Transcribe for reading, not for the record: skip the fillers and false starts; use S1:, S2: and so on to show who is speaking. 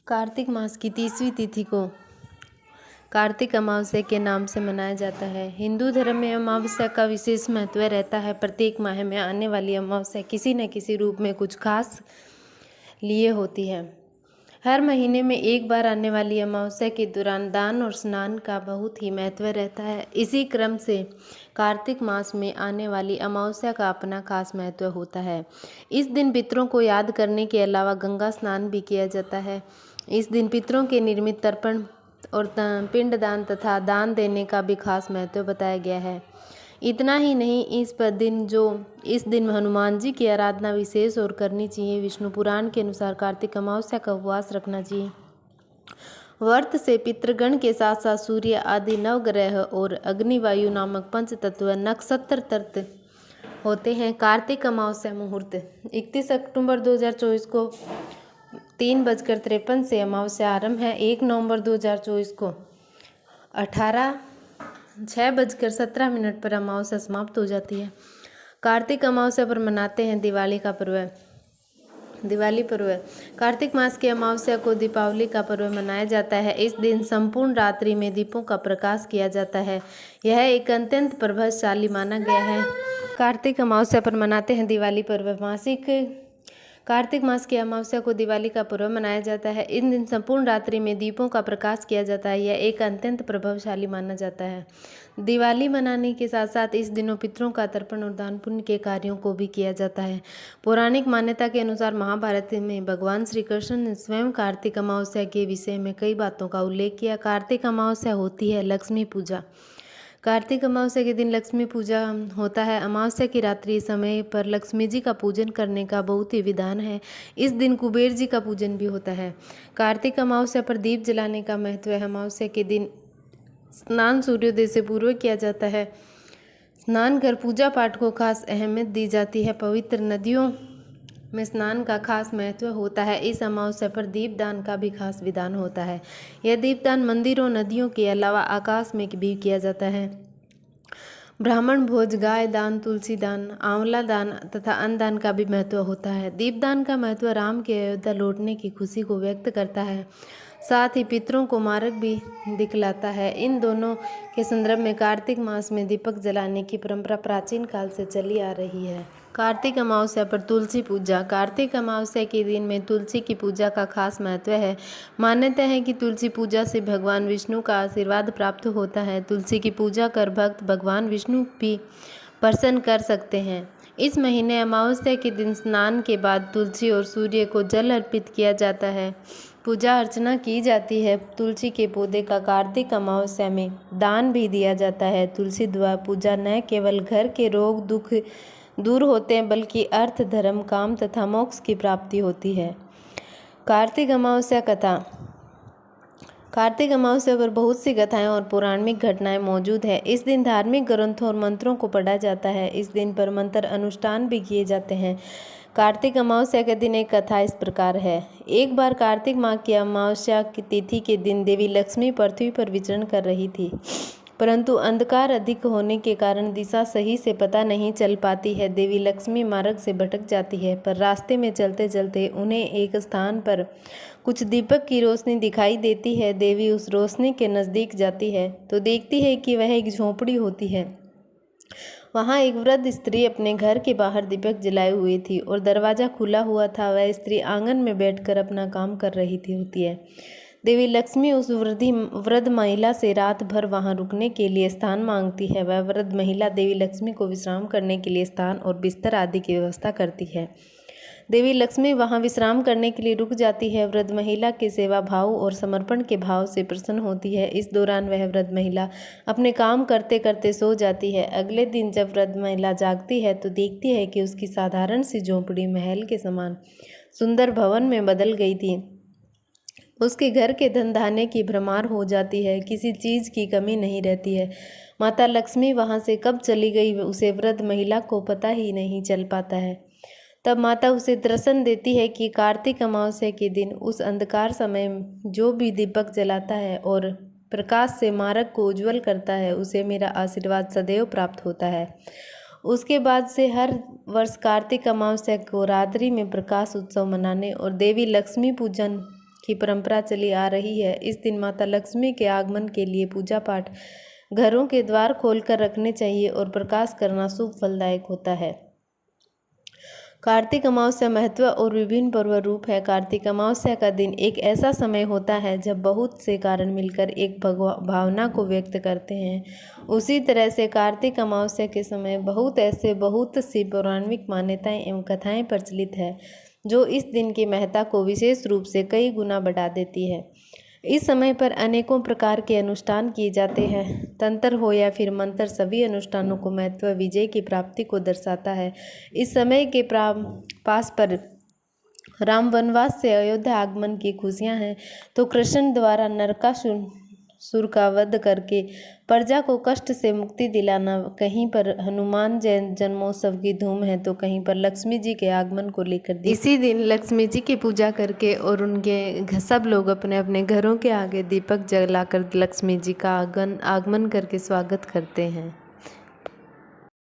S1: कार्तिक मास की 30वीं तिथि को कार्तिक अमावस्या के नाम से मनाया जाता है। हिंदू धर्म में अमावस्या का विशेष महत्व रहता है। प्रत्येक माह में आने वाली अमावस्या किसी न किसी रूप में कुछ खास लिए होती है। हर महीने में एक बार आने वाली अमावस्या के दौरान दान और स्नान का बहुत ही महत्व रहता है। इसी क्रम से कार्तिक मास में आने वाली अमावस्या का अपना खास महत्व होता है। इस दिन पितरों को याद करने के अलावा गंगा स्नान भी किया जाता है। इस दिन पितरों के निर्मित तर्पण और पिंड दान तथा दान देने का भी खास महत्व बताया गया है। इतना ही नहीं, इस दिन हनुमान जी की आराधना विशेष और करनी चाहिए। विष्णु पुराण के अनुसार कार्तिक अमावस्या का उपवास रखना चाहिए। व्रत से पितृगण के साथ साथ सूर्य आदि नवग्रह और अग्नि वायु नामक पंच तत्व नक्षत्र तर्त होते हैं। कार्तिक अमावस्या मुहूर्त 31 अक्टूबर 2024 को 3:53 से अमावस्या आरंभ है। 1 नवंबर 2024 को 6:17 पर अमावस्या समाप्त हो जाती है। कार्तिक अमावस्या पर मनाते हैं दिवाली का पर्व। दिवाली पर्व कार्तिक मास की अमावस्या को दीपावली का पर्व मनाया जाता है। इस दिन संपूर्ण रात्रि में दीपों का प्रकाश किया जाता है। यह एक अत्यंत प्रभावशाली माना गया है। कार्तिक अमावस्या पर मनाते हैं दिवाली पर्व। कार्तिक मास की अमावस्या को दिवाली का पर्व मनाया जाता है। इन दिन संपूर्ण रात्रि में दीपों का प्रकाश किया जाता है। यह एक अत्यंत प्रभावशाली माना जाता है। दिवाली मनाने के साथ साथ इस दिनों पितरों का तर्पण और दान पुण्य के कार्यों को भी किया जाता है। पौराणिक मान्यता के अनुसार महाभारत में भगवान श्री कृष्ण ने स्वयं कार्तिक अमावस्या के विषय में कई बातों का उल्लेख किया। कार्तिक अमावस्या होती है लक्ष्मी पूजा। कार्तिक अमावस्या के दिन लक्ष्मी पूजा होता है। अमावस्या की रात्रि समय पर लक्ष्मी जी का पूजन करने का बहुत ही विधान है। इस दिन कुबेर जी का पूजन भी होता है। कार्तिक अमावस्या पर दीप जलाने का महत्व है। अमावस्या के दिन स्नान सूर्योदय से पूर्व किया जाता है। स्नान कर पूजा पाठ को खास अहमियत दी जाती है। पवित्र नदियों में स्नान का खास महत्व होता है। इस अमावस्या पर दीपदान का भी खास विधान होता है। यह दीपदान मंदिरों नदियों के अलावा आकाश में भी किया जाता है। ब्राह्मण भोज, गाय दान, तुलसी दान, आंवला दान तथा अन्न दान का भी महत्व होता है। दीपदान का महत्व राम के अयोध्या लौटने की खुशी को व्यक्त करता है, साथ ही पितरों को मार्ग भी दिखलाता है। इन दोनों के संदर्भ में कार्तिक मास में दीपक जलाने की परंपरा प्राचीन काल से चली आ रही है। कार्तिक अमावस्या पर तुलसी पूजा। कार्तिक अमावस्या के दिन में तुलसी की पूजा का खास महत्व है। मान्यता है कि तुलसी पूजा से भगवान विष्णु का आशीर्वाद प्राप्त होता है। तुलसी की पूजा कर भक्त भगवान विष्णु भी प्रसन्न कर सकते हैं। इस महीने अमावस्या के दिन स्नान के बाद तुलसी और सूर्य को जल अर्पित किया जाता है, पूजा अर्चना की जाती है। तुलसी के पौधे का कार्तिक अमावस्या में दान भी दिया जाता है। तुलसी द्वारा पूजा न केवल घर के रोग दुख दूर होते हैं बल्कि अर्थ, धर्म, काम तथा मोक्ष की प्राप्ति होती है। कार्तिक अमावस्या कथा। कार्तिक अमावस्या पर बहुत सी कथाएं और पौराणिक घटनाएं मौजूद है। इस दिन धार्मिक ग्रंथों और मंत्रों को पढ़ा जाता है। इस दिन पर मंत्र अनुष्ठान भी किए जाते हैं। कार्तिक अमावस्या के दिन एक कथा इस प्रकार है। एक बार कार्तिक माह की अमावस्या की तिथि के दिन देवी लक्ष्मी पृथ्वी पर विचरण कर रही थी, परंतु अंधकार अधिक होने के कारण दिशा सही से पता नहीं चल पाती है। देवी लक्ष्मी मार्ग से भटक जाती है, पर रास्ते में चलते चलते उन्हें एक स्थान पर कुछ दीपक की रोशनी दिखाई देती है। देवी उस रोशनी के नज़दीक जाती है तो देखती है कि वह एक झोंपड़ी होती है। वहाँ एक वृद्ध स्त्री अपने घर के बाहर दीपक जलाए हुई थी और दरवाज़ा खुला हुआ था। वह स्त्री आंगन में बैठकर अपना काम कर रही होती है। देवी लक्ष्मी उस वृद्ध महिला से रात भर वहां रुकने के लिए स्थान मांगती है। वह वृद्ध महिला देवी लक्ष्मी को विश्राम करने के लिए स्थान और बिस्तर आदि की व्यवस्था करती है। देवी लक्ष्मी वहां विश्राम करने के लिए रुक जाती है। वृद्ध महिला के सेवा भाव और समर्पण के भाव से प्रसन्न होती है। इस दौरान वह वृद्ध महिला अपने काम करते करते सो जाती है। अगले दिन जब वृद्ध महिला जागती है तो देखती है कि उसकी साधारण सी झोंपड़ी महल के समान सुंदर भवन में बदल गई थी। उसके घर के धन धान्य की भरमार हो जाती है, किसी चीज़ की कमी नहीं रहती है। माता लक्ष्मी वहां से कब चली गई उसे वृद्ध महिला को पता ही नहीं चल पाता है। तब माता उसे दर्शन देती है कि कार्तिक अमावस्या के दिन उस अंधकार समय जो भी दीपक जलाता है और प्रकाश से मार्ग को उज्जवल करता है, उसे मेरा आशीर्वाद सदैव प्राप्त होता है। उसके बाद से हर वर्ष कार्तिक अमावस्या को रात्रि में प्रकाश उत्सव मनाने और देवी लक्ष्मी पूजन की परंपरा चली आ रही है। इस दिन माता लक्ष्मी के आगमन के लिए पूजा पाठ, घरों के द्वार खोलकर रखने चाहिए और प्रकाश करना शुभ फलदायक होता है। कार्तिक अमावस्या महत्व और विभिन्न पर्व रूप है। कार्तिक अमावस्या का दिन एक ऐसा समय होता है जब बहुत से कारण मिलकर एक भावना को व्यक्त करते हैं। उसी तरह से कार्तिक अमावस्या के समय बहुत सी पौराणिक मान्यताएं एवं कथाएं प्रचलित है, जो इस दिन की महत्ता को विशेष रूप से कई गुना बढ़ा देती है। इस समय पर अनेकों प्रकार के अनुष्ठान किए जाते हैं। तंत्र हो या फिर मंत्र, सभी अनुष्ठानों को महत्व विजय की प्राप्ति को दर्शाता है। इस समय के पास पर राम वनवास से अयोध्या आगमन की खुशियां हैं, तो कृष्ण द्वारा नरकासुर का वध करके प्रजा को कष्ट से मुक्ति दिलाना, कहीं पर हनुमान जन्मोत्सव की धूम है, तो कहीं पर लक्ष्मी जी के आगमन को लेकर इसी दिन लक्ष्मी जी की पूजा करके और उनके सब लोग अपने अपने घरों के आगे दीपक जलाकर लक्ष्मी जी का आगमन करके स्वागत करते हैं।